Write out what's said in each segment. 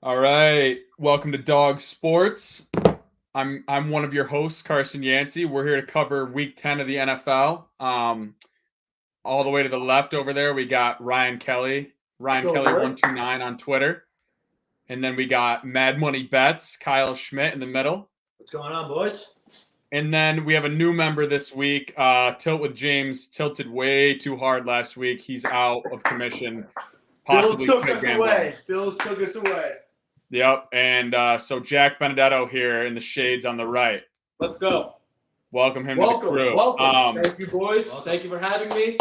All right, welcome to Dog Sports. I'm one of your hosts, Carson Yancey. We're here to cover Week 10 of the NFL. All the way to the left over there, we got Ryan Kelly, Still Kelly work? 129 on Twitter, and then we got Mad Money Bets, Kyle Schmidt in the middle, What's going on, boys? and then we have a new member this week. Tilt with James tilted way too hard last week. He's out of commission. Bills Possibly took quit us gambling. away. Bills took us away. Yep, and so Jack Benedetto here in the shades on the right. Let's go. Welcome him to the crew. Thank you, boys. Thank you for having me.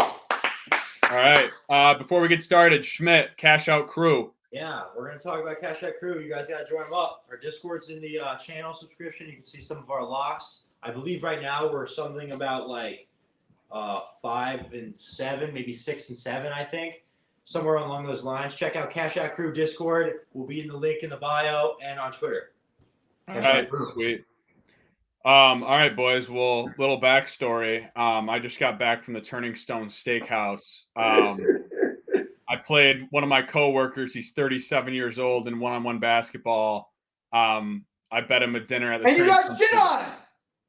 All right. Before we get started, Schmidt, Cash Out Crew. Yeah, we're going to talk about Cash Out Crew. You guys got to join them up. Our Discord's in the channel subscription. You can see some of our locks. I believe right now we're something about like 5 and 7, maybe 6 and 7, I think. Somewhere along those lines. Check out Cash Out Crew Discord. Will be in the link in the bio and on Twitter. All right, sweet. All right, boys. Well, little backstory. I just got back from the Turning Stone Steakhouse. I played one of my coworkers. He's 37 years old in one-on-one basketball. I bet him a dinner at the. And you got shit on him.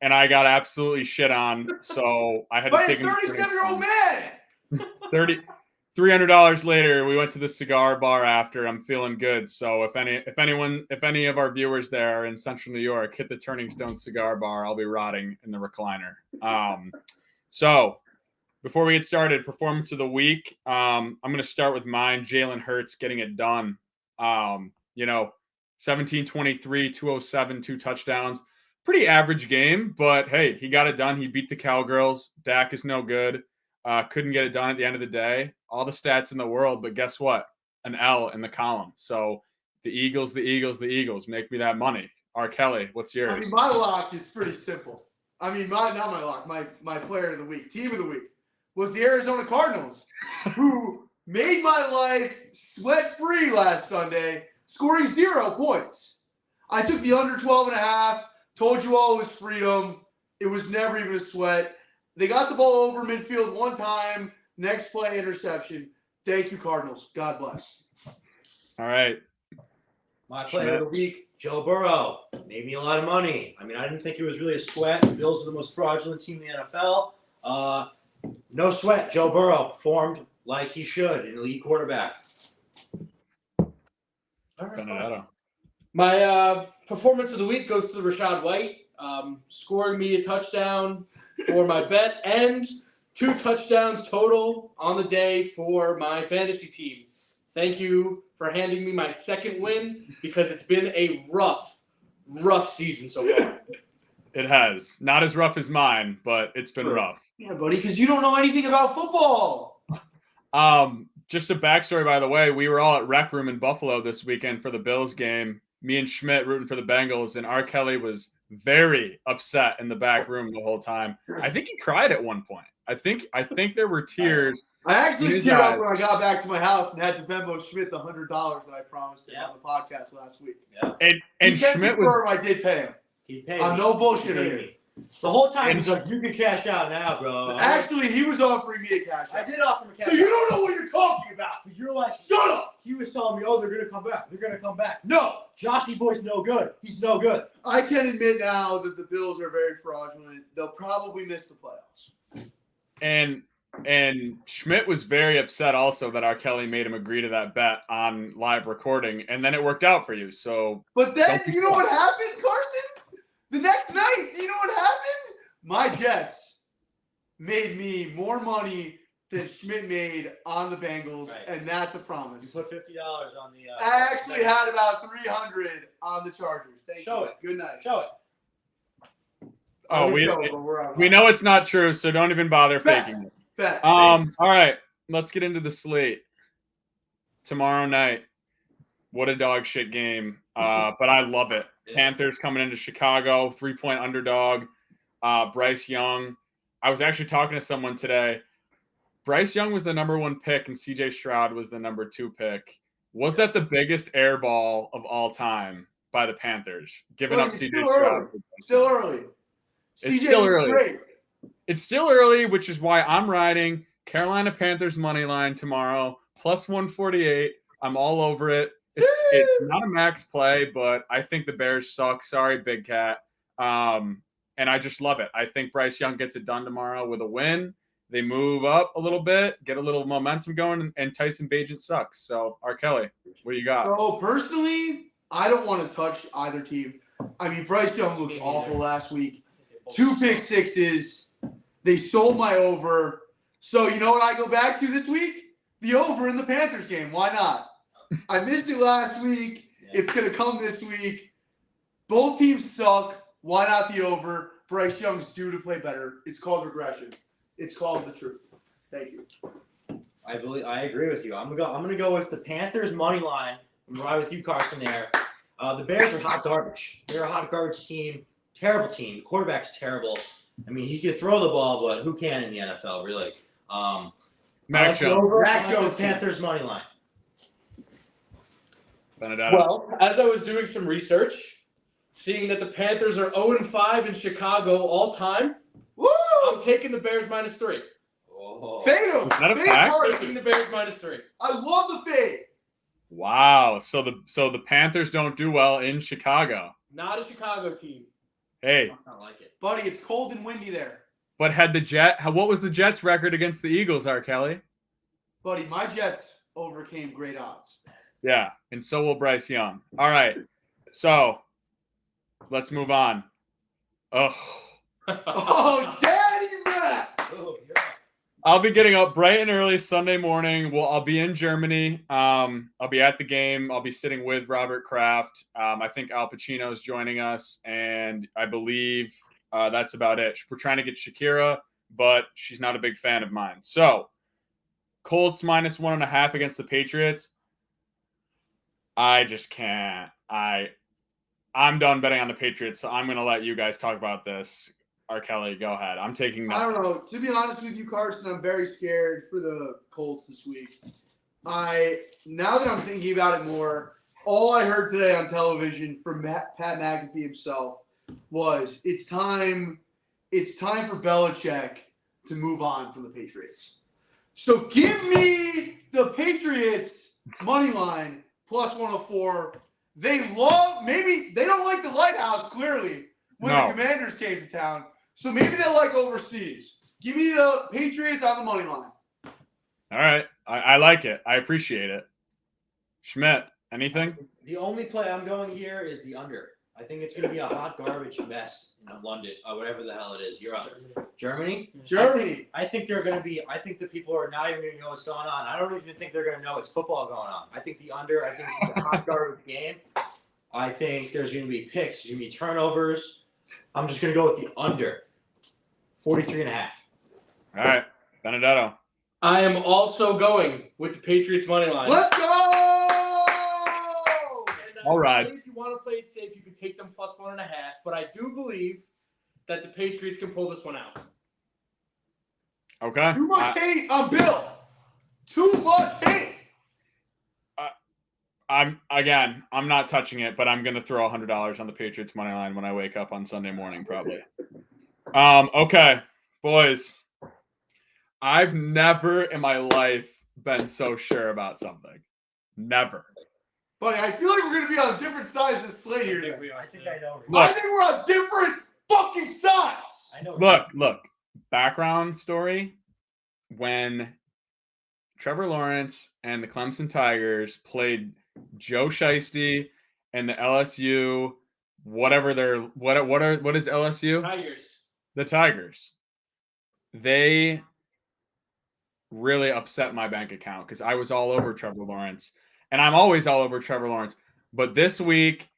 And I got absolutely shit on. So I had to take him. 37-year-old man. $300 later, we went to the cigar bar after. I'm feeling good. So if any of our viewers there are in Central New York, hit the Turning Stone Cigar Bar. I'll be rotting in the recliner. So before we get started, performance of the week. I'm going to start with mine. Jalen Hurts getting it done. 17-23, 207, 2 touchdowns. Pretty average game, but hey, he got it done. He beat the Cowgirls. Dak is no good. Couldn't get it done at the end of the day. All the stats in the world, but guess what? An L in the column. So the Eagles. Make me that money. R. Kelly, what's yours? I mean, my lock is pretty simple. I mean, not my lock. My player of the week, team of the week, was the Arizona Cardinals, who made my life sweat-free last Sunday, scoring 0 points. I took the under 12.5, told you all it was freedom. It was never even a sweat. They got the ball over midfield one time. Next play, interception. Thank you, Cardinals. God bless. All right. My player of the week, Joe Burrow. Made me a lot of money. I mean, I didn't think it was really a sweat. The Bills are the most fraudulent team in the NFL. No sweat. Joe Burrow performed like he should, an elite quarterback. All right, my performance of the week goes to Rachaad White, scoring me a touchdown for my bet and 2 touchdowns total on the day for my fantasy team. Thank you for handing me my second win because it's been a rough season so far. It has. Not as rough as mine, but it's been rough. Yeah, buddy, because you don't know anything about football. Just a backstory, by the way, we were all at Rec Room in Buffalo this weekend for the Bills game. Me and Schmidt rooting for the Bengals, and R. Kelly was very upset in the back room the whole time. I think he cried at one point. I think there were tears. I actually teared up when I got back to my house and had to Venmo Schmidt the $100 that I promised him on the podcast last week. Yeah. And Schmidt was. I did pay him. He paid I'm me. no bullshit here. The whole time he's like, you can cash out now, bro. Actually, he was offering me a cash out. I did offer him a cash out. So you don't know what you're talking about. But you're like, Shut up! he was telling me, oh, they're going to come back. They're going to come back. No! Joshy Boy's no good. He's no good. I can admit now that the Bills are very fraudulent. They'll probably miss the playoffs. And Schmidt was very upset also that R. Kelly made him agree to that bet on live recording, and then it worked out for you. So, but then you know what happened, Carson? The next night, you know what happened? My guess made me more money than Schmidt made on the Bengals, right. And that's a promise. You put $50 on the. I actually had about 300 on the Chargers. Thank Show you. it. Good night. Show it. Oh, we know it's not true, so don't even bother faking it. Bet. All right, let's get into the slate. Tomorrow night, what a dog shit game, but I love it. Yeah. Panthers coming into Chicago, 3-point underdog. Bryce Young. I was actually talking to someone today. Bryce Young was the number 1 pick, and C.J. Stroud was the number 2 pick. Was that the biggest air ball of all time by the Panthers? Giving up C.J. Stroud. Still early. It's still early. Great. It's still early, which is why I'm riding Carolina Panthers money line tomorrow, plus 148. I'm all over it. It's not a max play, but I think the Bears suck. Sorry, Big Cat. And I just love it. I think Bryce Young gets it done tomorrow with a win. They move up a little bit, get a little momentum going, and Tyson Bagent sucks. So, R. Kelly, what do you got? So personally, I don't want to touch either team. I mean, Bryce Young looked awful last week. 2 pick sixes. They sold my over. So you know what I go back to this week? The over in the Panthers game. Why not? I missed it last week. It's going to come this week. Both teams suck. Why not the over? Bryce Young's due to play better. It's called regression. It's called the truth. Thank you. I agree with you. I'm gonna go with the Panthers money line. I'm right with you, Carson. There, the Bears are hot garbage. They're a hot garbage team. Terrible team. The quarterback's terrible. I mean, he can throw the ball, but who can in the NFL, really? Mac Jones. Mac Jones, Panthers money line. Benedetto. Well, as I was doing some research, seeing that the Panthers are 0-5 in Chicago all time, Woo! I'm taking the Bears -3. Oh. Fade him. Is that a Fade fact? Carson. Taking the Bears -3. I love the fade. Wow. So the Panthers don't do well in Chicago. Not a Chicago team. Hey, I like it. Buddy, it's cold and windy there. but what was the Jets' record against the Eagles, R. Kelly? Buddy, my Jets overcame great odds. Yeah, and so will Bryce Young. All right. So let's move on. Oh. Oh, Daddy Mac! Oh, yeah. I'll be getting up bright and early Sunday morning. Well, I'll be in Germany. I'll be at the game. I'll be sitting with Robert Kraft. I think Al Pacino's joining us, and I believe that's about it. We're trying to get Shakira, but she's not a big fan of mine. So, Colts -1.5 against the Patriots. I just can't. I'm done betting on the Patriots, so I'm going to let you guys talk about this. R. Kelly, go ahead. I'm taking nothing. I don't know. To be honest with you, Carson, I'm very scared for the Colts this week. Now that I'm thinking about it more, all I heard today on television from Pat McAfee himself was it's time for Belichick to move on from the Patriots. So give me the Patriots money line +104. They don't like the Lighthouse clearly when the Commanders came to town. So maybe they like overseas. Give me the Patriots on the money line. All right. I like it. I appreciate it. Schmidt, anything? The only play I'm going here is the under. I think it's going to be a hot garbage mess in London, whatever the hell it is. You're up. Germany? I think they're going to be – I think the people are not even going to know what's going on. I don't even think they're going to know it's football going on. I think the under – I think it's a hot garbage game. I think there's going to be picks. There's going to be turnovers. I'm just going to go with the under. 43.5. All right. Benedetto. I am also going with the Patriots money line. Let's go! All right. If you want to play it safe, you can take them +1.5. But I do believe that the Patriots can pull this one out. Okay. Too much hate on Bill. Too much hate. I'm not touching it, but I'm going to throw $100 on the Patriots money line when I wake up on Sunday morning, probably. Okay, boys. I've never in my life been so sure about something. Never. Buddy, I feel like we're going to be on different sides of the slate here today. I think I know. Look. I think we're on different fucking sides. I know. Look. Background story. When Trevor Lawrence and the Clemson Tigers played Joe Shiesty and the LSU, what is LSU? Tigers. The Tigers. They really upset my bank account because I was all over Trevor Lawrence. And I'm always all over Trevor Lawrence. But this week,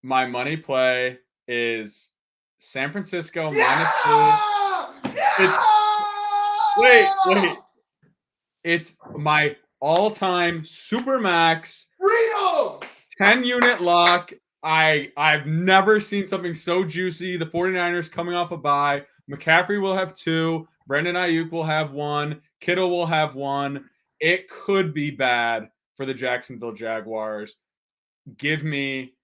my money play is San Francisco -2. Wait. It's my all-time Supermax Freedom! 10-unit lock. I've never seen something so juicy. The 49ers coming off a bye. McCaffrey will have 2. Brandon Ayuk will have 1. Kittle will have 1. It could be bad for the Jacksonville Jaguars. Give me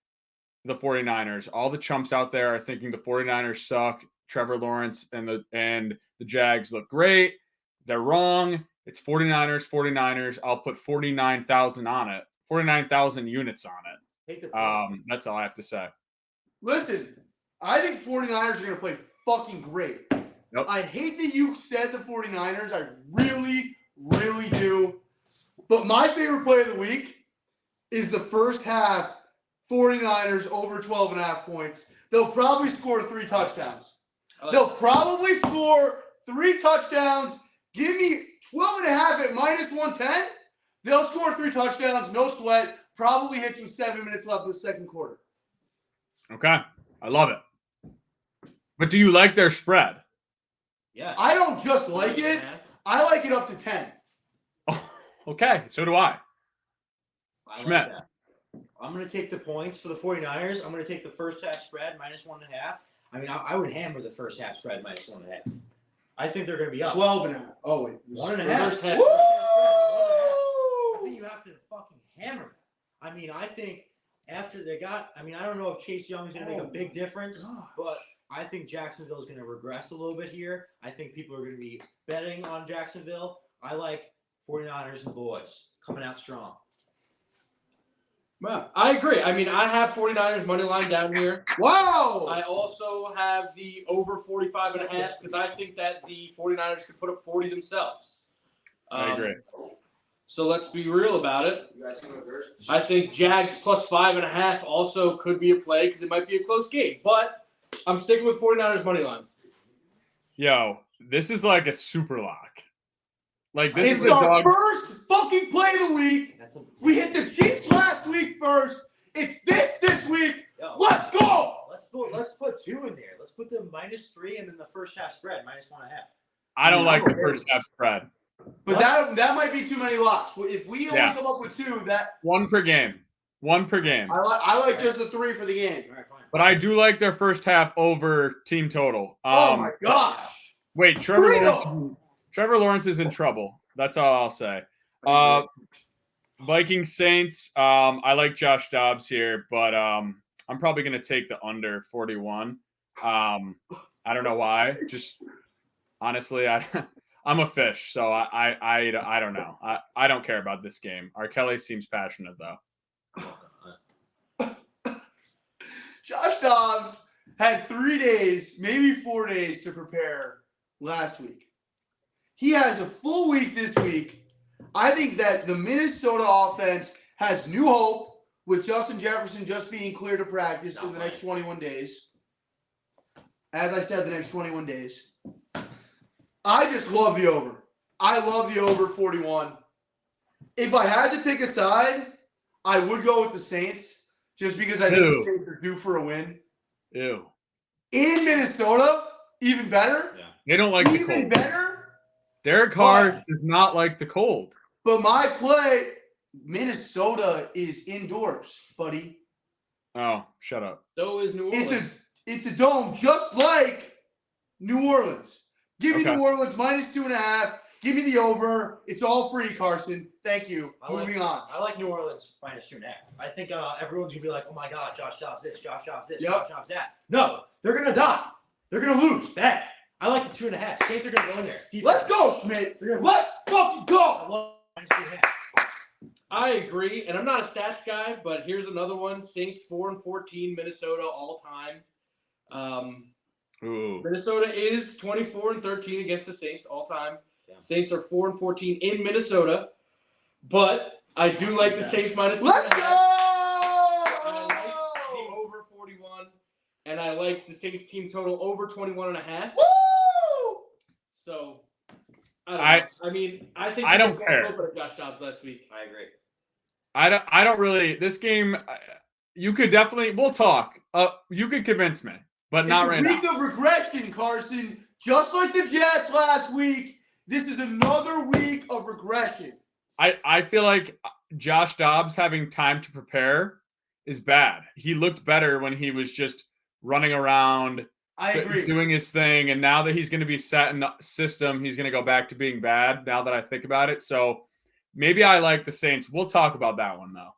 the 49ers. All the chumps out there are thinking the 49ers suck. Trevor Lawrence and the Jags look great. They're wrong. It's 49ers. I'll put 49,000 on it 49,000 units on it. Take the point. That's all I have to say. Listen, I think 49ers are going to play fucking great. Yep. I hate that you said the 49ers. I really, really do. But my favorite play of the week is the first half 49ers over 12.5 points. They'll probably score 3 touchdowns. They'll probably score 3 touchdowns. Give me 12.5 at minus 110. They'll score 3 touchdowns, no sweat. Probably hits with 7 minutes left in the second quarter. Okay. I love it. But do you like their spread? Yeah. I don't just like it. I like it up to 10. Oh, okay. So do I. I Schmidt. like that. I'm going to take the points for the 49ers. I'm going to take the first half spread minus 1.5. I mean, I would hammer the first half spread minus 1.5. I think they're going to be up. 12.5. Oh, wait. 1.5. First half. Woo! I think you have to fucking hammer that. I mean, I think after they got, I mean, I don't know if Chase Young is going to make a big difference, but I think Jacksonville is going to regress a little bit here. I think people are going to be betting on Jacksonville. I like 49ers and boys coming out strong. Wow, I agree. I mean, I have 49ers money line down here. Wow. I also have the over 45.5 because I think that the 49ers could put up 40 themselves. I agree. So let's be real about it. You guys see what Bert? I think Jags plus 5.5 also could be a play because it might be a close game. But I'm sticking with 49ers money line. Yo, this is like a super lock. Like this It's is a our dog. first fucking play of the week. We hit the Chiefs last week first. It's this week. Yo, Let's go. Let's put 2 in there. Let's put the -3 and then the first half spread minus 1.5. I don't like the first half spread. But that might be too many locks. If we only come up with 2, that 1 per game. 1 per game. I like just the 3 for the game. All right, fine. But I do like their first half over team total. Oh my gosh. Wait, Trevor Lawrence is in trouble. That's all I'll say. Vikings Saints. I like Josh Dobbs here, but I'm probably going to take the under 41. I don't know why. Just honestly, I'm a fish, so I don't know. I don't care about this game. R. Kelly seems passionate though. Josh Dobbs had 3 days, maybe 4 days to prepare last week. He has a full week this week. I think that the Minnesota offense has new hope with Justin Jefferson just being cleared to practice in the next 21 days. As I said, the next 21 days. I just love the over. I love the over 41. If I had to pick a side, I would go with the Saints just because I think the Saints are due for a win. Ew. In Minnesota, even better. Yeah. They don't like the Even cold. better. Derek Carr does not like the cold. But my play, Minnesota is indoors, buddy. Oh, shut up. So is New Orleans. It's a dome, just like New Orleans. Give me Okay. New Orleans -2.5. Give me the over. It's all free, Carson. Thank you. Moving on. I like New Orleans -2.5. I think everyone's gonna be like, "Oh my God, Josh Dobbs this, Josh Dobbs this, Yep. Josh Dobbs that." No, they're gonna die. They're gonna lose bad. I like the 2.5. Saints are gonna go in there. Defense. Let's go, Schmidt. Let's fucking I go. love -2.5. I agree, and I'm not a stats guy, but here's another one: Saints 4-14, Minnesota all time. Ooh. Minnesota is 24-13 against the Saints all time. Yeah. Saints are 4-14 in Minnesota, but I do like the Saints -2.5. Let's go. I like the over 41, and I like the Saints team total over 21.5. Woo! So, I think I don't care. At Josh Dobbs last week. I agree. I don't really. This game, you could definitely. We'll talk. You could convince me, but not right now. It's a week of regression, Carson. Just like the Jets last week, this is another week of regression. I feel like Josh Dobbs having time to prepare is bad. He looked better when he was just running around. I agree. Doing his thing, and now that he's going to be set in the system, he's going to go back to being bad now that I think about it. So maybe I like the Saints. We'll talk about that one, though.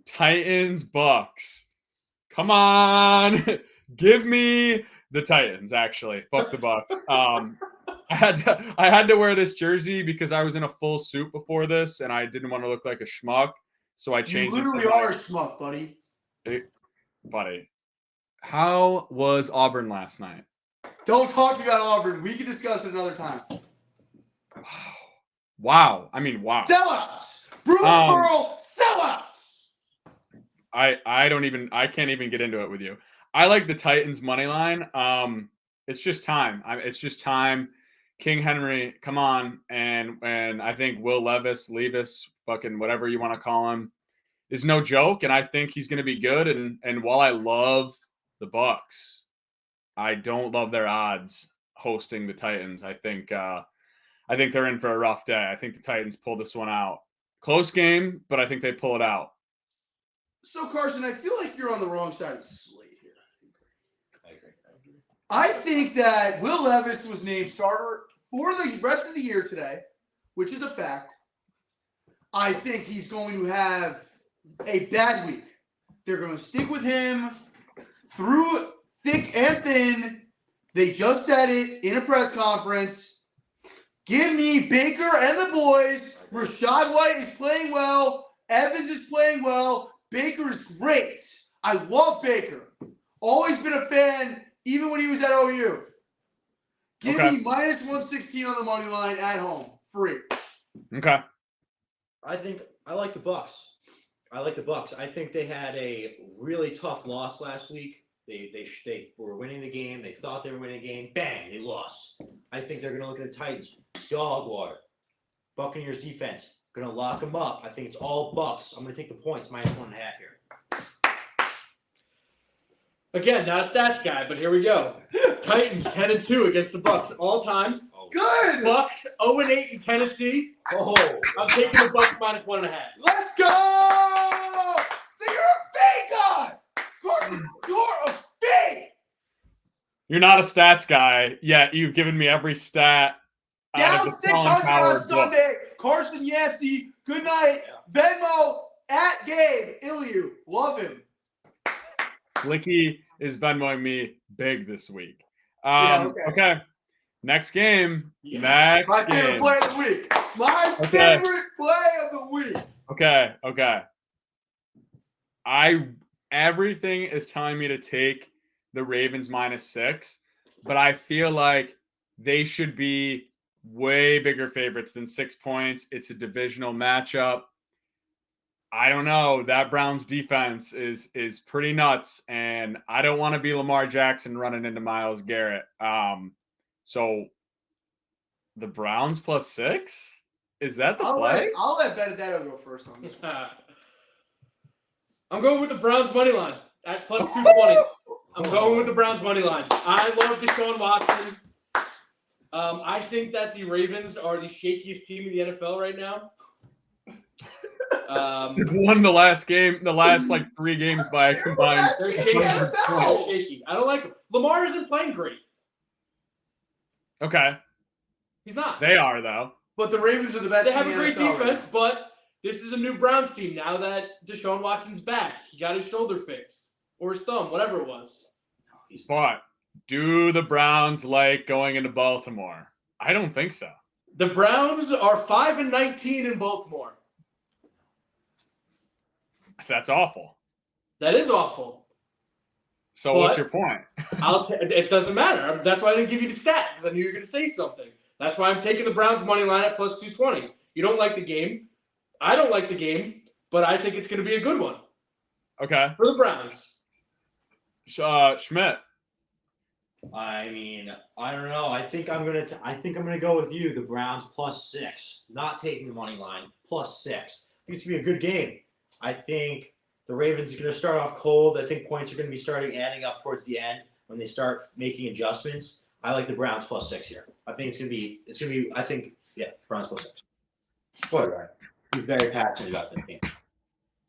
Titans, Bucks. Come on. Give me the Titans, actually. Fuck the Bucks. I had to wear this jersey because I was in a full suit before this, and I didn't want to look like a schmuck. So I You changed literally it to are a schmuck, buddy. buddy. How was Auburn last night? Don't talk to me about Auburn. We can discuss it another time. Wow. I mean, wow. Sellouts. Bruce Pearl, sellouts. I can't even get into it with you. I like the Titans money line. It's just time. It's just time. King Henry, come on, and I think Will Levis, fucking whatever you want to call him, is no joke, and I think he's going to be good. And while I love the Bucks, I don't love their odds hosting the Titans. I think they're in for a rough day. I think the Titans pull this one out. Close game, but I think they pull it out. So, Carson, I feel like you're on the wrong side of the slate here. I agree. I think that Will Levis was named starter for the rest of the year today, which is a fact. I think he's going to have a bad week. They're going to stick with him through thick and thin. They just said it in a press conference. Give me Baker and the boys. Rachaad White is playing well. Evans is playing well. Baker is great. I love Baker. Always been a fan, even when he was at OU. Give me minus 116 on the money line at home. Free. Okay. I like the Bucks. I think they had a really tough loss last week. They were winning the game. They thought they were winning the game. Bang, they lost. I think they're going to look at the Titans. Dog water. Buccaneers defense. Going to lock them up. I think it's all Bucks. I'm going to take the points, minus 1.5 here. Again, not a stats guy, but here we go. Titans 10-2 against the Bucks all time. Oh. Good. Bucks 0-8 in Tennessee. Oh. I'm taking the Bucks minus 1.5. Let's go. So you're a fake guy. Gordon, you're a fake. You're not a stats guy, yet you've given me every stat out Down of the Colin 600 on Coward book. Sunday. Carson Yancey. Good night. Venmo at Gabe Ilyu. Love him. Blicky is Venmoing me big this week. Okay. Next game. Yeah. My favorite play of the week. My favorite play of the week. Okay. Everything is telling me to take the Ravens -6, but I feel like they should be way bigger favorites than 6 points. It's a divisional matchup. I don't know. That Browns defense is pretty nuts, and I don't want to be Lamar Jackson running into Myles Garrett. So the Browns +6? Is that the play? I'll let Benedetto go first on this one. I'm going with the Browns money line at plus 220. I'm going with the Browns money line. I love Deshaun Watson. I think that the Ravens are the shakiest team in the NFL right now. They've won the last 3 games by a combined. They're shaky. They're shaky. I don't like them. Lamar isn't playing great. Okay. He's not. They are, though. But the Ravens are the best They team have in a the great NFL defense, right but this is a new Browns team now that Deshaun Watson's back. He got his shoulder fixed. Or his thumb, whatever it was. But do the Browns like going into Baltimore? I don't think so. The Browns are 5-19 in Baltimore. That's awful. That is awful. So what's your point? It doesn't matter. That's why I didn't give you the stat, because I knew you were going to say something. That's why I'm taking the Browns money line at plus 220. You don't like the game. I don't like the game, but I think it's going to be a good one. Okay. For the Browns. Schmidt. I mean, I don't know. I think I'm gonna go with you. The Browns +6. Not taking the money line. +6. I think it's gonna be a good game. I think the Ravens are gonna start off cold. I think points are gonna be starting adding up towards the end when they start making adjustments. I like the Browns +6 here. I think it's gonna be. I think Browns +6. Whatever. I'm very passionate about this game.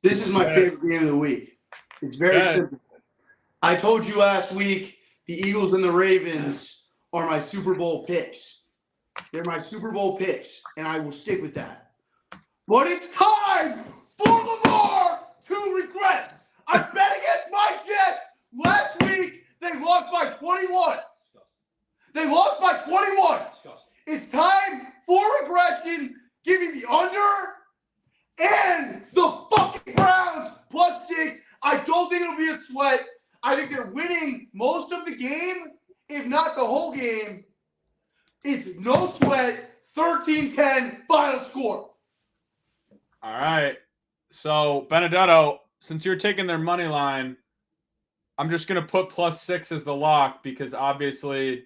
This is my favorite game of the week. It's very simple. I told you last week the Eagles and the Ravens are my Super Bowl picks. They're my Super Bowl picks, and I will stick with that. But it's time for Lamar to regress. I bet against my Jets last week. They lost by 21. They lost by 21. It's no sweat, 13-10 final score. All right. So, Benedetto, since you're taking their money line, I'm just going to put +6 as the lock because obviously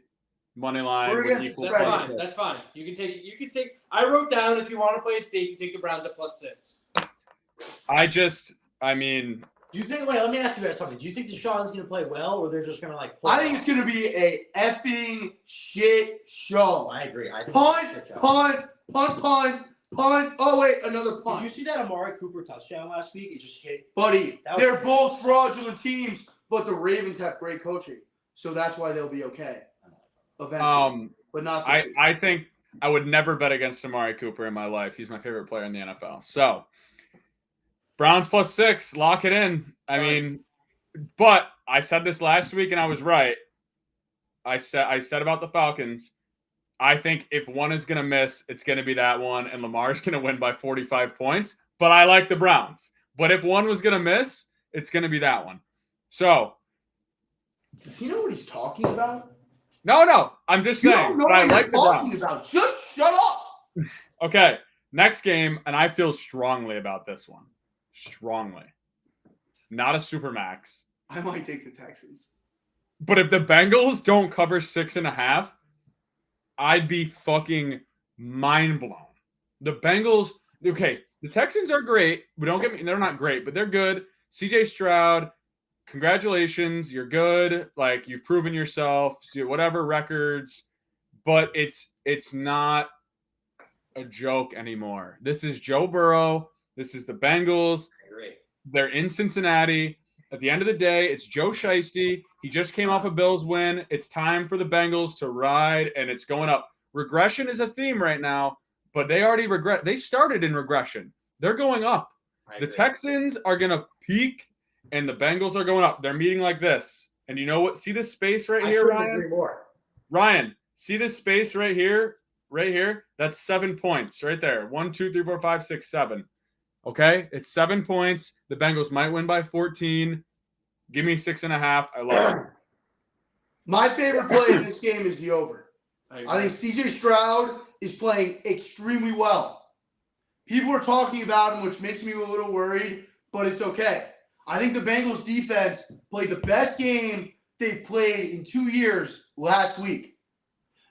money line We're would against equal the That's spread. fine. +6. That's fine. You can take. I wrote down if you want to play it safe, you take the Browns at +6. I mean, Do you think? Wait, let me ask you guys something. Do you think Deshaun's going to play well, or they're just going to like? Pull I it think off? it's going to be a effing shit show. I agree. I think Punt, it's a shit show. punt. Oh, wait, another Did you punt. see that Amari Cooper touchdown last week? It just hit. Buddy, That was they're crazy. both fraudulent teams, but the Ravens have great coaching. So that's why they'll be okay. Eventually. But not this week. I think I would never bet against Amari Cooper in my life. He's my favorite player in the NFL. So, Browns +6, lock it in. I mean, but I said this last week and I was right. I said about the Falcons. I think if one is going to miss, it's going to be that one, and Lamar's going to win by 45 points. But I like the Browns. But if one was going to miss, it's going to be that one. So, Does he know what he's talking about? no, I'm just You saying. don't know But I what like you're the talking Browns. about. Just shut up. Okay, next game, and I feel strongly about this one. Strongly. Not a supermax. I might take the Texans. But if the Bengals don't cover 6.5, I'd be fucking mind blown. The Bengals, okay, the Texans are great, but don't get me, they're not great, but they're good. CJ Stroud, congratulations, you're good. Like, you've proven yourself, whatever records, but it's not a joke anymore. This is Joe Burrow. This is the Bengals. I agree. They're in Cincinnati. At the end of the day, it's Joe Shiesty. He just came off a Bills win. It's time for the Bengals to ride, and it's going up. Regression is a theme right now, but they already regret. They started in regression. They're going up. I The agree. Texans are going to peak, and the Bengals are going up. They're meeting like this. And you know what? See this space right here, couldn't Ryan? agree more. Ryan, see this space right here? Right here? That's 7 points right there. 1, 2, 3, 4, 5, 6, 7. Okay? It's 7 points. The Bengals might win by 14. Give me 6.5. I love it. My favorite play in this game is the over. I think CJ Stroud is playing extremely well. People are talking about him, which makes me a little worried, but it's okay. I think the Bengals defense played the best game they've played in 2 years last week.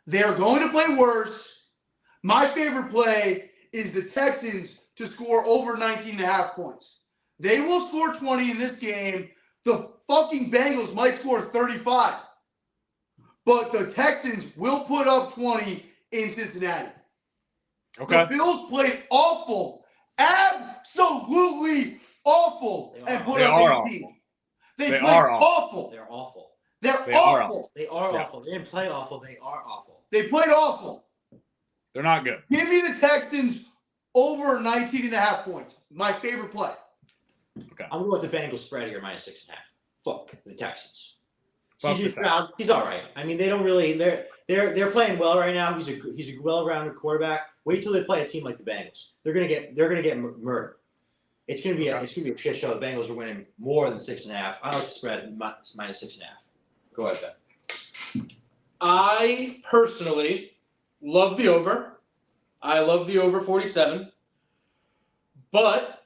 They are going to play worse. My favorite play is the Texans to score over 19.5 points. They will score 20 in this game. The fucking Bengals might score 35. But the Texans will put up 20 in Cincinnati. Okay. The Bills played awful. Absolutely awful. They are. And put They up are 18. awful. They They played are awful. They're awful. They're They are awful. They are Yeah. awful. They didn't play awful. They are awful. They played awful. They're not good. Give me the Texans over 19.5 points. My favorite play. I'm going with the Bengals spread here -6.5. Fuck the Texans. Fuck CJ the Stroud, he's all right. I mean, they don't really. They're playing well right now. He's a well-rounded quarterback. Wait till they play a team like the Bengals. They're gonna get murdered. It's gonna be a shit show. The Bengals are winning more than 6.5. I like the spread -6.5. Go ahead, Ben. I personally love the over. I love the over 47. But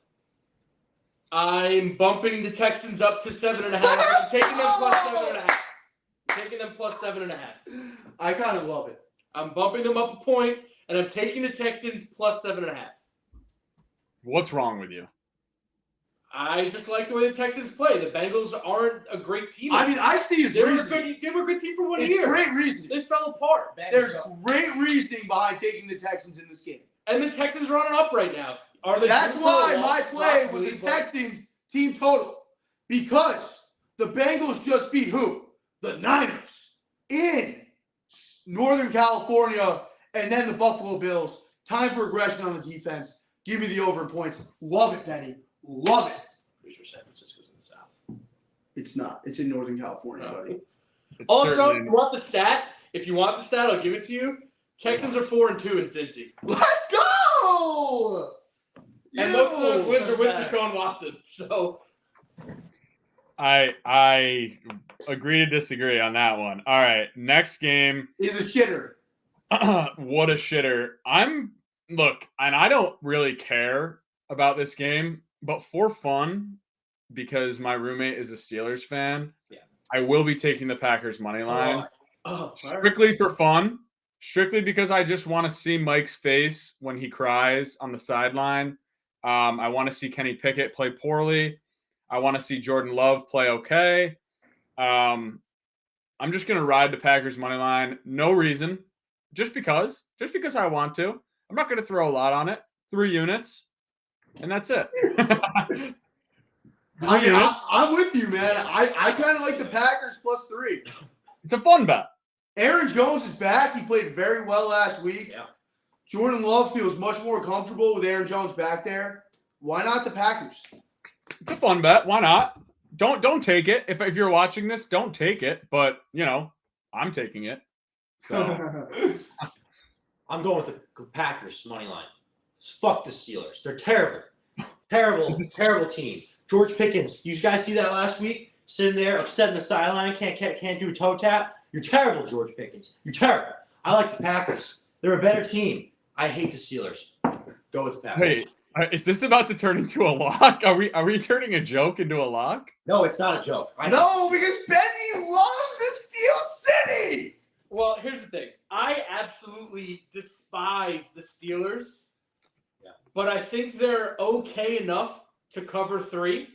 I'm bumping the Texans up to 7.5. I'm taking them plus 7.5. Taking them plus 7.5. I kind of love it. I'm bumping them up a point, and I'm taking the Texans plus 7.5. What's wrong with you? I just like the way the Texans play. The Bengals aren't a great team. I mean, I see his they were a reasoning. good team for 1 It's year. great reasoning. They fell apart. There's great reasoning behind taking the Texans in this game. And the Texans are on an up right now. Are they? That's due for why a my loss? play was Probably, the but- Texans team total. Because the Bengals just beat who? The Niners in Northern California, and then the Buffalo Bills. Time for aggression on the defense. Give me the over in points. Love it, Benny. Love it. Pretty sure San Francisco's in the South. It's not. It's in Northern California, No. buddy. It's Also, certainly- if you want the stat, I'll give it to you. Texans are 4-2 in Cincy. Let's go! And most of those Yo! wins are with Deshaun Watson. So I agree to disagree on that one. All right, next game. He's a shitter. What a shitter. Look, and I don't really care about this game, but for fun, because my roommate is a Steelers fan, Yeah. I will be taking the Packers money line. All right. Strictly for fun. Strictly because I just want to see Mike's face when he cries on the sideline. I want to see Kenny Pickett play poorly. I want to see Jordan Love play okay. I'm just going to ride the Packers money line. No reason. Just because I want to. I'm not going to throw a lot on it. 3 units. And that's it. I'm with you, man. I kind of like the Packers +3. It's a fun bet. Aaron Jones is back. He played very well last week. Yeah. Jordan Love feels much more comfortable with Aaron Jones back there. Why not the Packers? It's a fun bet. Why not? Don't take it. If you're watching this, don't take it. But I'm taking it. So I'm going with the Packers money line. Fuck the Steelers. They're terrible. Terrible team. George Pickens. You guys see that last week? Sitting there upset in the sideline, can't do a toe tap. You're terrible, George Pickens. You're terrible. I like the Packers. They're a better team. I hate the Steelers. Go with the Packers. Wait, is this about to turn into a lock? Are we turning a joke into a lock? No, it's not a joke. No, because Benny loves the Steel City. Well, here's the thing. I absolutely despise the Steelers. Yeah. But I think they're okay enough to cover 3.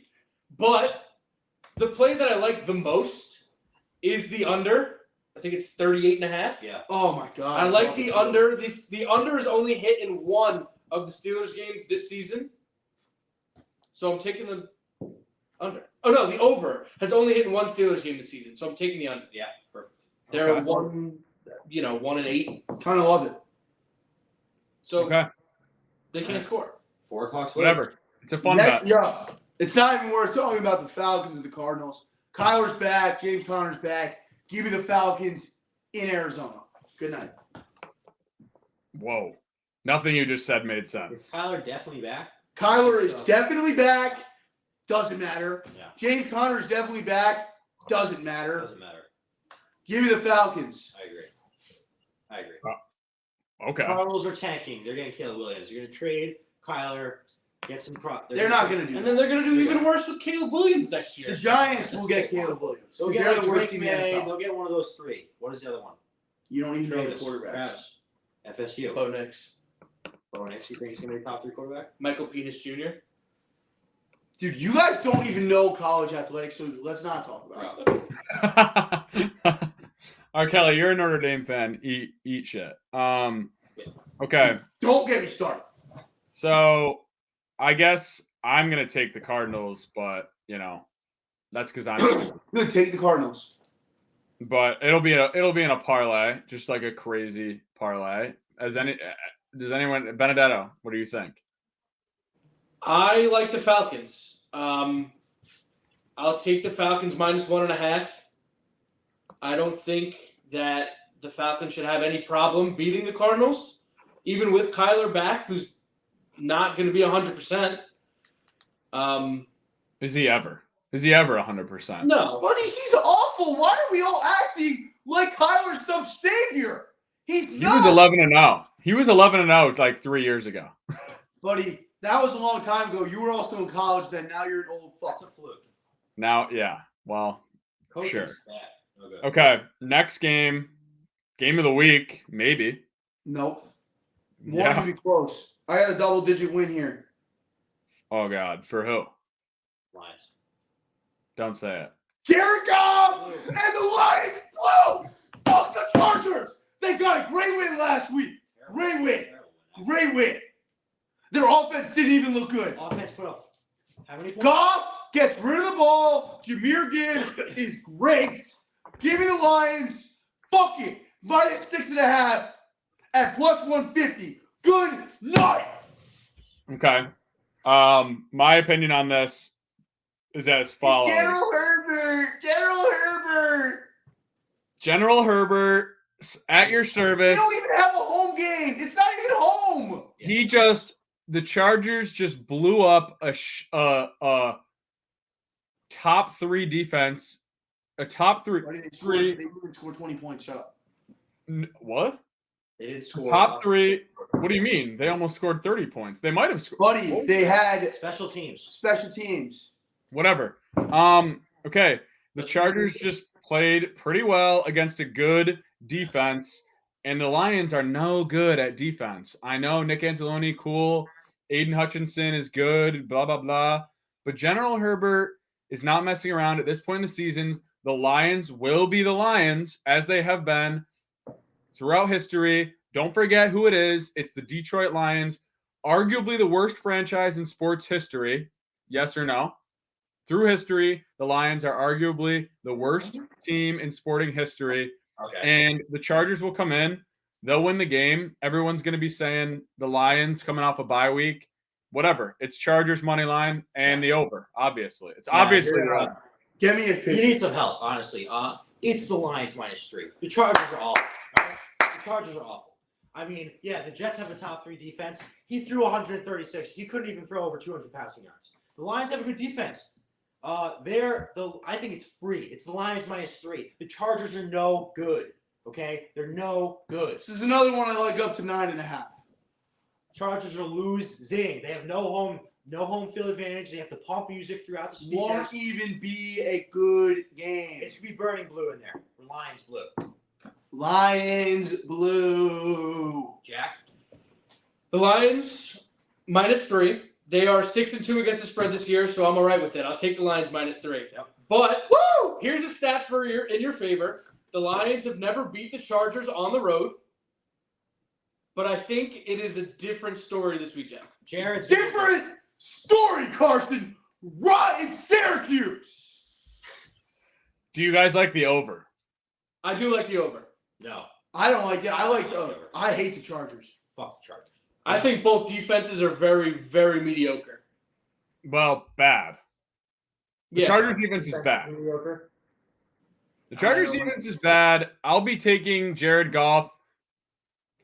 But the play that I like the most is the under. I think it's 38.5. Yeah. Oh my God. I like the under. The under is only hit in 1 of the Steelers games this season. So I'm taking the under. Oh no, the over has only hit in 1 Steelers game this season. So I'm taking the under. Yeah, perfect. They're Okay. 1-8. Kind of love it. So Okay. they can't score. 4 o'clock. Whatever. It's a fun bet. Yeah. It's not even worth talking about the Falcons and the Cardinals. Kyler's back. James Conner's back. Give me the Falcons in Arizona. Good night. Whoa. Nothing you just said made Is sense. Tyler definitely back? Kyler is definitely back. Doesn't matter. Yeah. James Conner is definitely back. Doesn't matter. Doesn't matter. Give me the Falcons. I agree. Okay. Cardinals are tanking. They're getting Caleb Williams. You're going to trade Kyler, get some crop. They're not going to do And that. then they're going to do even worse with Caleb Williams next year. The Giants will get Caleb Williams. They'll 'cause get they're like the worst Drake team in the May. NFL. They'll get one of those 3. What is the other one? You don't even know the Travis. quarterbacks. Travis. FSU. Bo Nix. Bo Nix, you think he's going to be a top 3 quarterback? Michael Penix Jr. Dude, you guys don't even know college athletics, so let's not talk about it. All right, Kelly, you're a Notre Dame fan. Eat shit. Okay. Don't get me started. So I guess I'm gonna take the Cardinals, but that's because I'm. I'm going to take the Cardinals. But it'll be in a parlay, just like a crazy parlay. Does anyone Benedetto? What do you think? I like the Falcons. I'll take the Falcons -1.5. I don't think that the Falcons should have any problem beating the Cardinals, even with Kyler back, who's not going to be 100%. Is he ever 100%? No. Buddy, he's awful. Why are we all acting like Kyler's some savior? He's He not. was 11-0. He was 11-0 like 3 years ago. Buddy, that was a long time ago. You were all still in college then. Now you're an old fuck. That's a fluke. Now, yeah. Well, Coach sure. is bad. No good. Okay. Next game of the week, maybe. Nope. Won't Yeah. even be close. I got a double-digit win here. Oh God, for who? Lions. Don't say it. Jared Goff and the Lions blew. Fuck the Chargers. They got a great win last week. Great win. Great win. Their offense didn't even look good. Offense put up how many points? Goff gets rid of the ball. Jameer Gibbs is great. Give me the Lions. Fuck it. -6.5 at +150. Good night. Okay. My opinion on this is as follows. General Herbert. General Herbert. General Herbert at your They service. don't even have a home game. It's not even home. The Chargers just blew up a top 3 defense. A top 3. They didn't score 20 points. Shut up. What? They didn't The score. top three. What do you mean? They almost scored 30 points. They might have scored. Buddy, they had Special teams. special teams. Whatever. Okay. The Chargers just played pretty well against a good defense, and the Lions are no good at defense. I know Nick Anzalone, cool. Aiden Hutchinson is good, blah, blah, blah. But General Herbert is not messing around at this point in the season. The Lions will be the Lions, as they have been throughout history. Don't forget who it is. It's the Detroit Lions, arguably the worst franchise in sports history. Yes or no? Through history, the Lions are arguably the worst team in sporting history. Okay. And the Chargers will come in. They'll win the game. Everyone's going to be saying the Lions coming off a bye week. Whatever. It's Chargers money line and the over, obviously. It's obviously the over. Give me a You pitch. need some help, honestly. It's the Lions -3. The Chargers are awful. All right? The Chargers are awful. I mean, yeah, the Jets have a top 3 defense. He threw 136. He couldn't even throw over 200 passing yards. The Lions have a good defense. I think it's free. It's the Lions -3. The Chargers are no good. Okay, they're no good. This is another one I like up to 9.5. Chargers are losing. They have no home field advantage. They have to pump music throughout the speakers. Won't even be a good game. It's gonna be burning blue in there. Lions blue. Lions blue. Jack. The Lions -3. They are 6-2 against the spread this year, so I'm all right with it. I'll take the Lions -3. Yep. But Woo! here's a stat in your favor. The Lions have never beat the Chargers on the road, but I think it is a different story this weekend. Jared's Different story, Carson. Right in Syracuse. Do you guys like the over? I do like the over. No. I don't like it. I hate the Chargers. Fuck the Chargers. I think both defenses are very, very mediocre. Well, bad. The Chargers defense is bad. Mediocre. The Chargers defense is bad. I'll be taking Jared Goff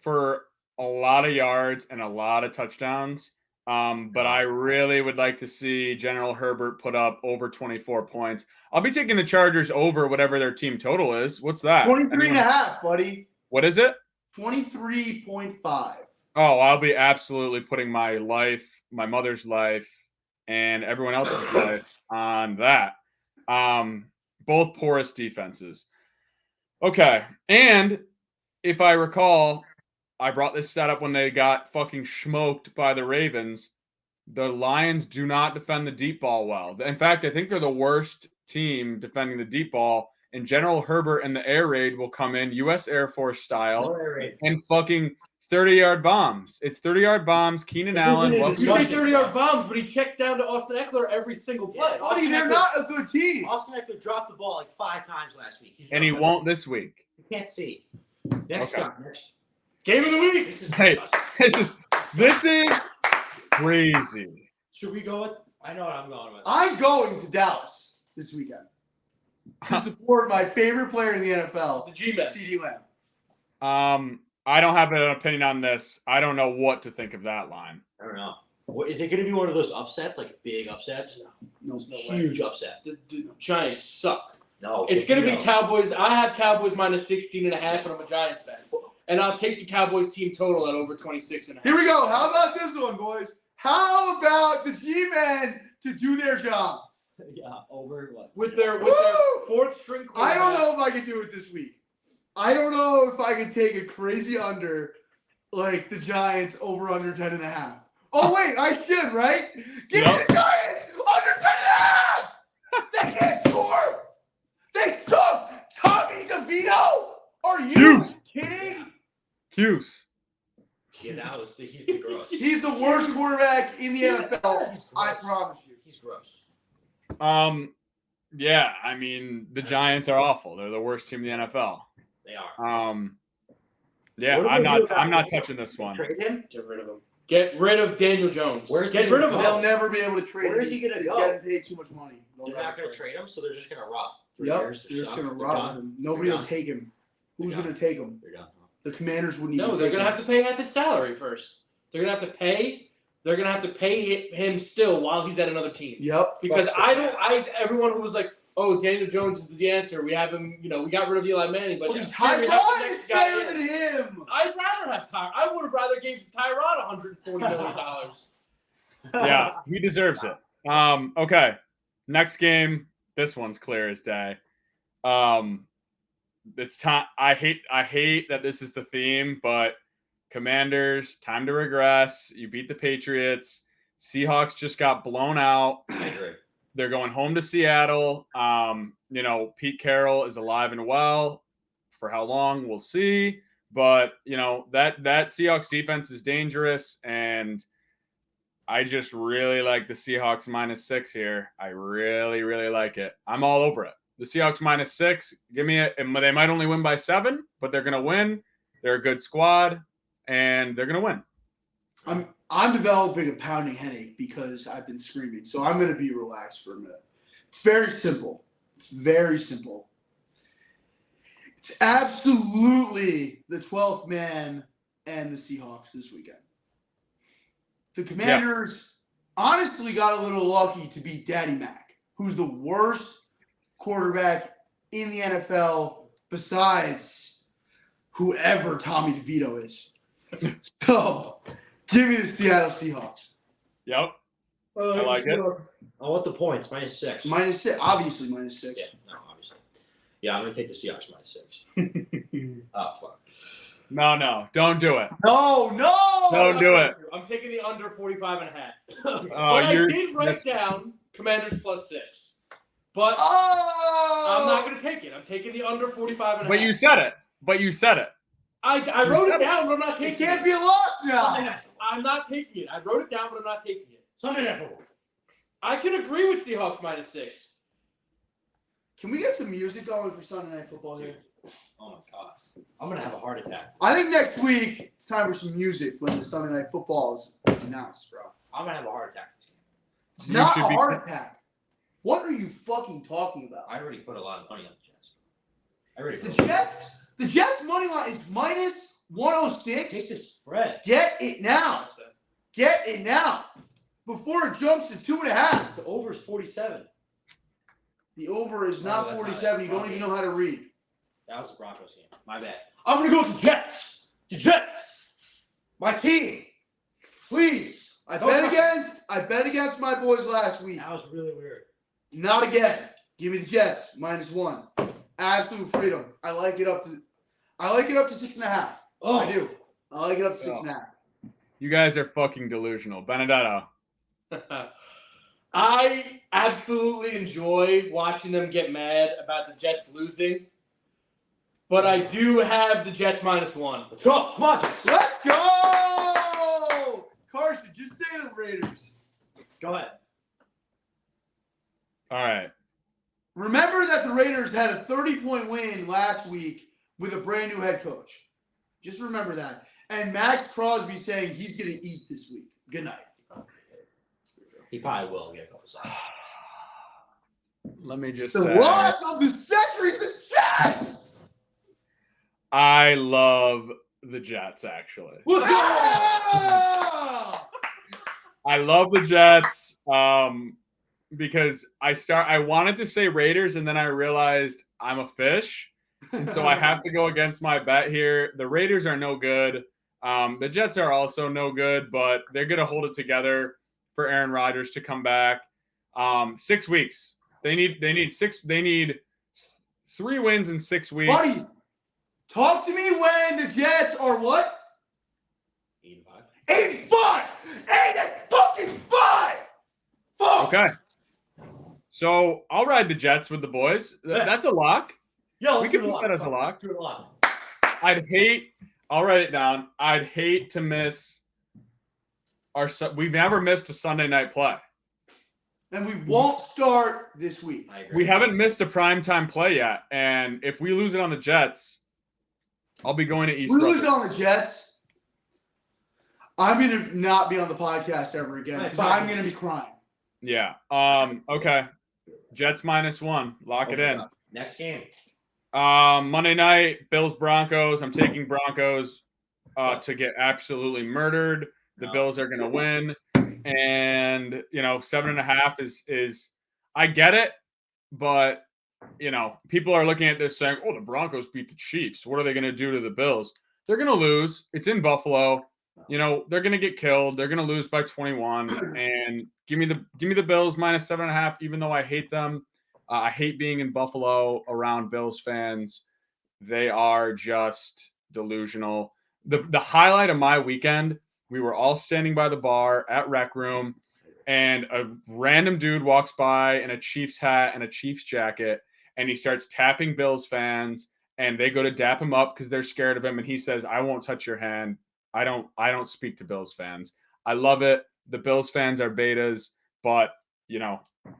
for a lot of yards and a lot of touchdowns. But I really would like to see General Herbert put up over 24 points. I'll be taking the Chargers over whatever their team total is. What's that? 23.5, buddy. What is it? 23.5. Oh, I'll be absolutely putting my life, my mother's life, and everyone else's life on that. Both porous defenses. Okay. And if I recall, I brought this stat up when they got fucking smoked by the Ravens. The Lions do not defend the deep ball well. In fact, I think they're the worst team defending the deep ball. And General Herbert and the air raid will come in, U.S. Air Force style, and fucking 30-yard bombs. It's 30-yard bombs. Keenan Allen. You say 30-yard bombs, but he checks down to Austin Eckler every single play. Yeah, Buddy, they're not a good team. Austin Eckler dropped the ball like 5 times last week. And he won't this week. You can't see. Next Okay. time. Next. Game of the week. Hey, this is crazy. Should we go with? I know what I'm going with. I'm going to Dallas this weekend to support my favorite player in the NFL, The G-Man. CeeDee Lamb. I don't have an opinion on this. I don't know what to think of that line. I don't know. What, is it going to be one of those upsets, like big upsets? No Huge upset. The Giants suck. No. It's going to be Cowboys. I have Cowboys -16.5, and I'm a Giants fan. And I'll take the Cowboys team total at over 26.5. Here we go. How about this one, boys? How about the G-Men to do their job? Yeah, over what? With their fourth string I quarterback. don't know if I can do it this week. I don't know if I can take a crazy under like the Giants over under 10.5. Oh wait, I should, right? Give me the Giants under 10.5! They can't score! They suck! Tommy DeVito? Are you kidding? Hughes. Yeah, he's the gross. He's the worst quarterback in the NFL. I promise you. He's gross. Yeah, I mean, the Giants are awful. They're the worst team in the NFL. They are. Yeah, What do I'm they do about not him? touching this one. Trade him? Get rid of him. Get rid of Daniel Jones. Where's Get he rid of gonna him. They'll never be able to trade him. Where is he gonna He's go? getting paid too much money. They're not going to trade him, so they're just going to rot. 3 Yep, years. they're just going to They're rob done. him. Nobody They're will done. take him. Who's They're going to take him? They're done. The Commanders wouldn't even No, they're take going to him. have to pay half his salary first. They're going to have to pay. They're going to have to pay him still while he's at another team. Yep. Because Fuck everyone who was like, oh, Daniel Jones is the answer. We have him, we got rid of Eli Manning, but Tyrod is better than him. I'd rather have Tyrod. I would have rather gave Tyrod $140 million. Yeah, he deserves it. Okay. Next game. This one's clear as day. It's time. I hate that this is the theme, but Commanders, time to regress. You beat the Patriots. Seahawks just got blown out. I agree. They're going home to Seattle. Pete Carroll is alive and well. For how long, we'll see. But, that Seahawks defense is dangerous, and I just really like the Seahawks -6 here. I really, really like it. I'm all over it. The Seahawks -6, give me it. They might only win by 7, but they're going to win. They're a good squad, and they're going to win. I'm developing a pounding headache because I've been screaming. So I'm going to be relaxed for a minute. It's very simple. It's absolutely the 12th man and the Seahawks this weekend. The Commanders honestly got a little lucky to beat Daddy Mac, who's the worst quarterback in the NFL besides whoever Tommy DeVito is. So, give me the Seattle Seahawks. Yep. I like it. I want the points, -6. -6, obviously -6. Yeah, no, obviously. Yeah, I'm going to take the Seahawks -6. Oh, fuck. No, don't do it. No! Don't do it. I'm taking the under 45.5. Oh, But I did write down Commanders +6. But I'm not going to take it. I'm taking the under 45.5. But you said it. I wrote it down, but I'm not taking it. It can't be a lock now. I'm not taking it. I wrote it down, but I'm not taking it. Sunday Night Football. I can agree with Seahawks -6. Can we get some music going for Sunday Night Football here? Oh, my God. I'm going to have a heart attack. I think next week it's time for some music when the Sunday Night Football is announced, bro. I'm going to have a heart attack this game. It's not a heart attack. What are you fucking talking about? I already put a lot of money on the Jets. The Jets money line is -106. Take the spread. Get it now. Before it jumps to 2.5. The over is 47. The over is not 47. You don't even know how to read. That was the Broncos game. My bad. I'm going to go with the Jets. The Jets. My team. Please. I bet against my boys last week. That was really weird. Not again. Give me the Jets. -1. Absolute freedom. I like it up to 6.5. Oh, I do. I like it up to 6.5. You guys are fucking delusional. Benedetto. I absolutely enjoy watching them get mad about the Jets losing. But I do have the Jets -1. Let's go. Come on, Jets. Let's go! Carson, just say the Raiders. Go ahead. All right. Remember that the Raiders had a 30-point win last week with a brand new head coach. Just remember that. And Max Crosby saying he's going to eat this week. Good night. He probably will get a couple sides. Let me just The say. rock of the century is the Jets! I love the Jets, actually. Let's go! I love the Jets because I wanted to say Raiders, and then I realized I'm a fish. And so I have to go against my bet here. The Raiders are no good. The Jets are also no good, but they're going to hold it together for Aaron Rodgers to come back. 6 weeks. They need 3 wins in 6 weeks. Buddy, talk to me when the Jets are what? 8-5. 8-5! 8-5! Fuck! Okay. So I'll ride the Jets with the boys. That's a lock. Yo, We can put that as a lock. Do it a lot. I'll write it down. I'd hate to miss we've never missed a Sunday night play. And we won't start this week. I agree. We haven't missed a primetime play yet. And if we lose it on the Jets, I'll be going to East We Brooklyn. lose it on the Jets. I'm going to not be on the podcast ever again because I'm going to be crying. Yeah. Okay. Jets -1. Lock it in. Next game. Monday night, Bills Broncos. I'm taking Broncos to get absolutely murdered. The Bills are going to win. And 7.5 is I get it, but people are looking at this saying, "Oh, the Broncos beat the Chiefs. What are they going to do to the Bills?" They're going to lose. It's in Buffalo. They're going to get killed. They're going to lose by 21. And give me the Bills minus 7.5. Even though I hate them, I hate being in Buffalo around Bills fans. They are just delusional. The highlight of my weekend, we were all standing by the bar at Rec Room, and a random dude walks by in a Chiefs hat and a Chiefs jacket, and he starts tapping Bills fans, and they go to dap him up because they're scared of him, and he says, "I won't touch your hand. I don't speak to Bills fans." I love it. The Bills fans are betas, but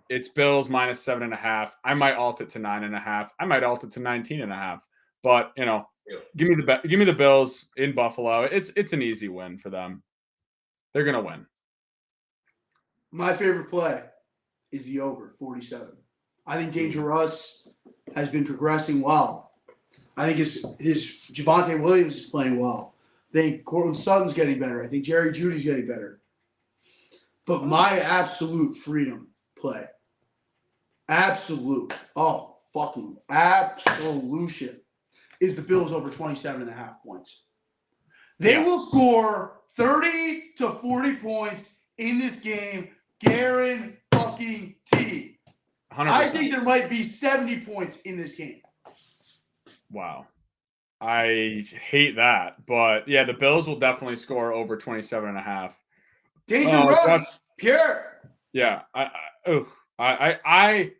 it's Bills minus 7.5. I might alt it to 9.5. I might alt it to 19.5. But give me the Bills in Buffalo. It's an easy win for them. They're gonna win. My favorite play is the over 47. I think Danger Russ has been progressing well. I think his Javonte Williams is playing well. I think Cortland Sutton's getting better. I think Jerry Jeudy's getting better. But my absolute freedom play, fucking absolution, is the Bills over 27.5 points. They will score 30 to 40 points in this game, guaranteed. 100%. I think there might be 70 points in this game. Wow. I hate that. But, yeah, the Bills will definitely score over 27.5. Danger Russ, pure. Yeah. I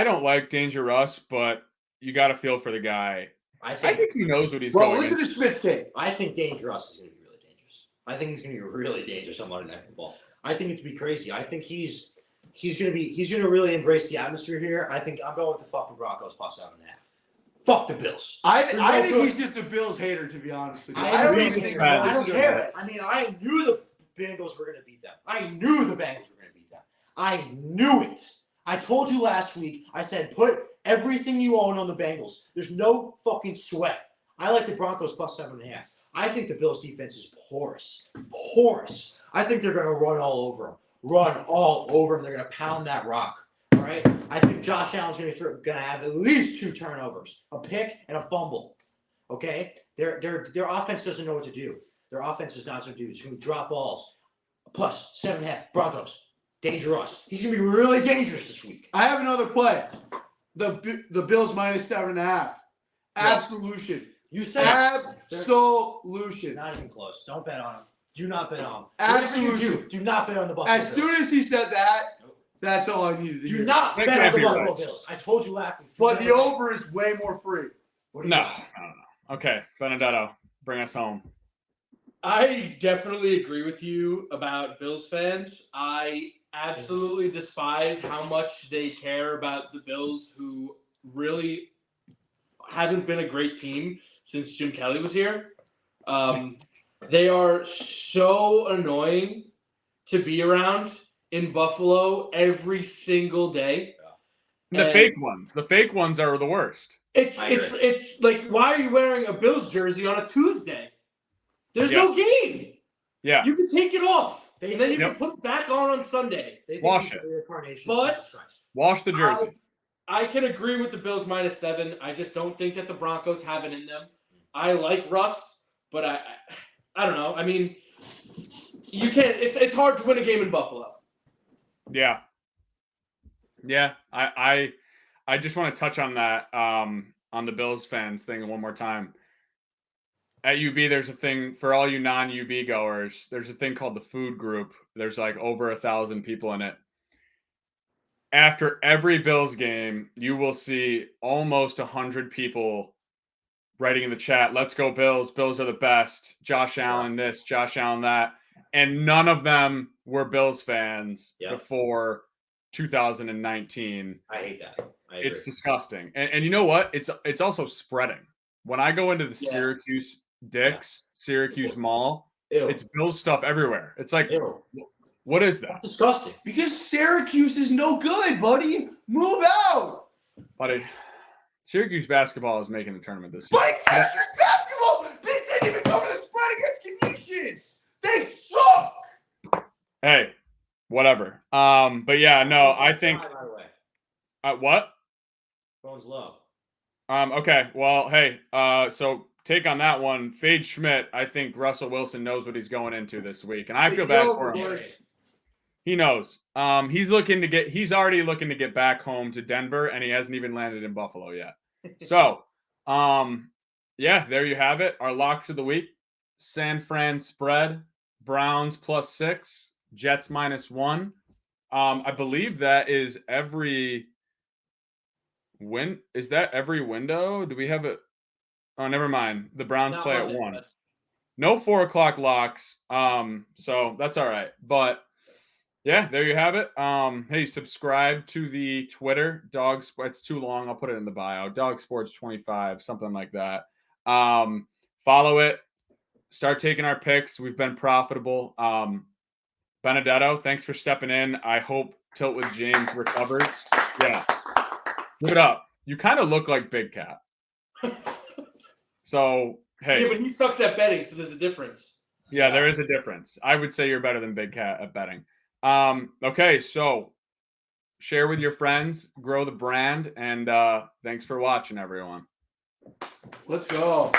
don't like Danger Russ, but you got to feel for the guy. I think he knows what he's going to. Well, listen to Smith's tape. I think Danger Russ is going to be really dangerous. I think he's going to be really dangerous on Monday Night Football. I think it's be crazy. I think he's going to really embrace the atmosphere here. I think I'm going with the fucking Broncos plus 7.5. Fuck the Bills. I think he's just a Bills hater, to be honest with you. I don't care. I mean, I knew the Bengals were going to beat them. I knew the Bengals were going to beat them. I knew it. I told you last week. I said put everything you own on the Bengals. There's no fucking sweat. I like the Broncos plus 7.5. I think the Bills defense is porous. Porous. I think they're going to run all over them. They're going to pound that rock. All right? I think Josh Allen's going to have at least 2 turnovers, a pick and a fumble. Okay? Their offense doesn't know what to do. Their offense is not going to do. It's going to drop balls. Plus 7.5. Broncos. Danger Russ. He's going to be really dangerous this week. I have another play. The Bills minus 7.5. Absolution. You said absolution. Not even close. Don't bet on him. Do not bet on him. Absolution. Do not bet on the Buffalo Bills. As soon as he said that, that's all I needed to hear. Do not bet on the Buffalo Bills. I told you last week. But the over is way more free. No. Okay, Benedetto, bring us home. I definitely agree with you about Bills fans. I absolutely despise how much they care about the Bills, who really haven't been a great team since Jim Kelly was here. They are so annoying to be around in Buffalo every single day. The fake ones are the worst. It's like, why are you wearing a Bills jersey on a Tuesday? There's no game. Yeah. You can take it off. And then you can put it back on Sunday. Wash it. But wash the jersey. I can agree with the Bills minus 7. I just don't think that the Broncos have it in them. I like Russ, but I don't know. I mean, you can't. It's hard to win a game in Buffalo. Yeah. Yeah. I just want to touch on that on the Bills fans thing one more time. At UB, there's a thing for all you non-UB goers. There's a thing called the food group. There's like over 1,000 people in it. After every Bills game, you will see almost 100 people writing in the chat, "Let's go Bills. Bills are the best. Josh Allen this, Josh Allen that." And none of them were Bills fans before 2019. I hate that. It's disgusting. And you know what? It's also spreading. When I go into the Syracuse Syracuse Mall, it's Bills stuff everywhere. It's like, what is that? That's disgusting. Because Syracuse is no good, buddy. Move out. Buddy, Syracuse basketball is making the tournament this year. Buddy, Syracuse basketball, they didn't even cover the spread against Canisius. They suck. Hey, whatever. But yeah, no, I think. What? Phone's low. Okay. Well, hey. So take on that one, Fade Schmidt. I think Russell Wilson knows what he's going into this week, and I feel bad for him. He knows. He's already looking to get back home to Denver, and he hasn't even landed in Buffalo yet. So, yeah, there you have it. Our locks of the week: San Fran spread, Browns +6, Jets -1. I believe that is every win. Is that every window? Do we have it? Oh, never mind. The Browns Not play Monday, at 1. but- No 4:00 locks. So that's all right. But yeah, there you have it. Hey, subscribe to the Twitter, Dog Sports. It's too long. I'll put it in the bio. Dog Sports 25, something like that. Follow it. Start taking our picks. We've been profitable. Benedetto, thanks for stepping in. I hope Tilt with James recovers. Yeah. Give it up. You kind of look like Big Cat. So, hey. Yeah, but he sucks at betting, so there's a difference. Yeah, there is a difference. I would say you're better than Big Cat at betting. Okay, so share with your friends, grow the brand, and thanks for watching, everyone. Let's go.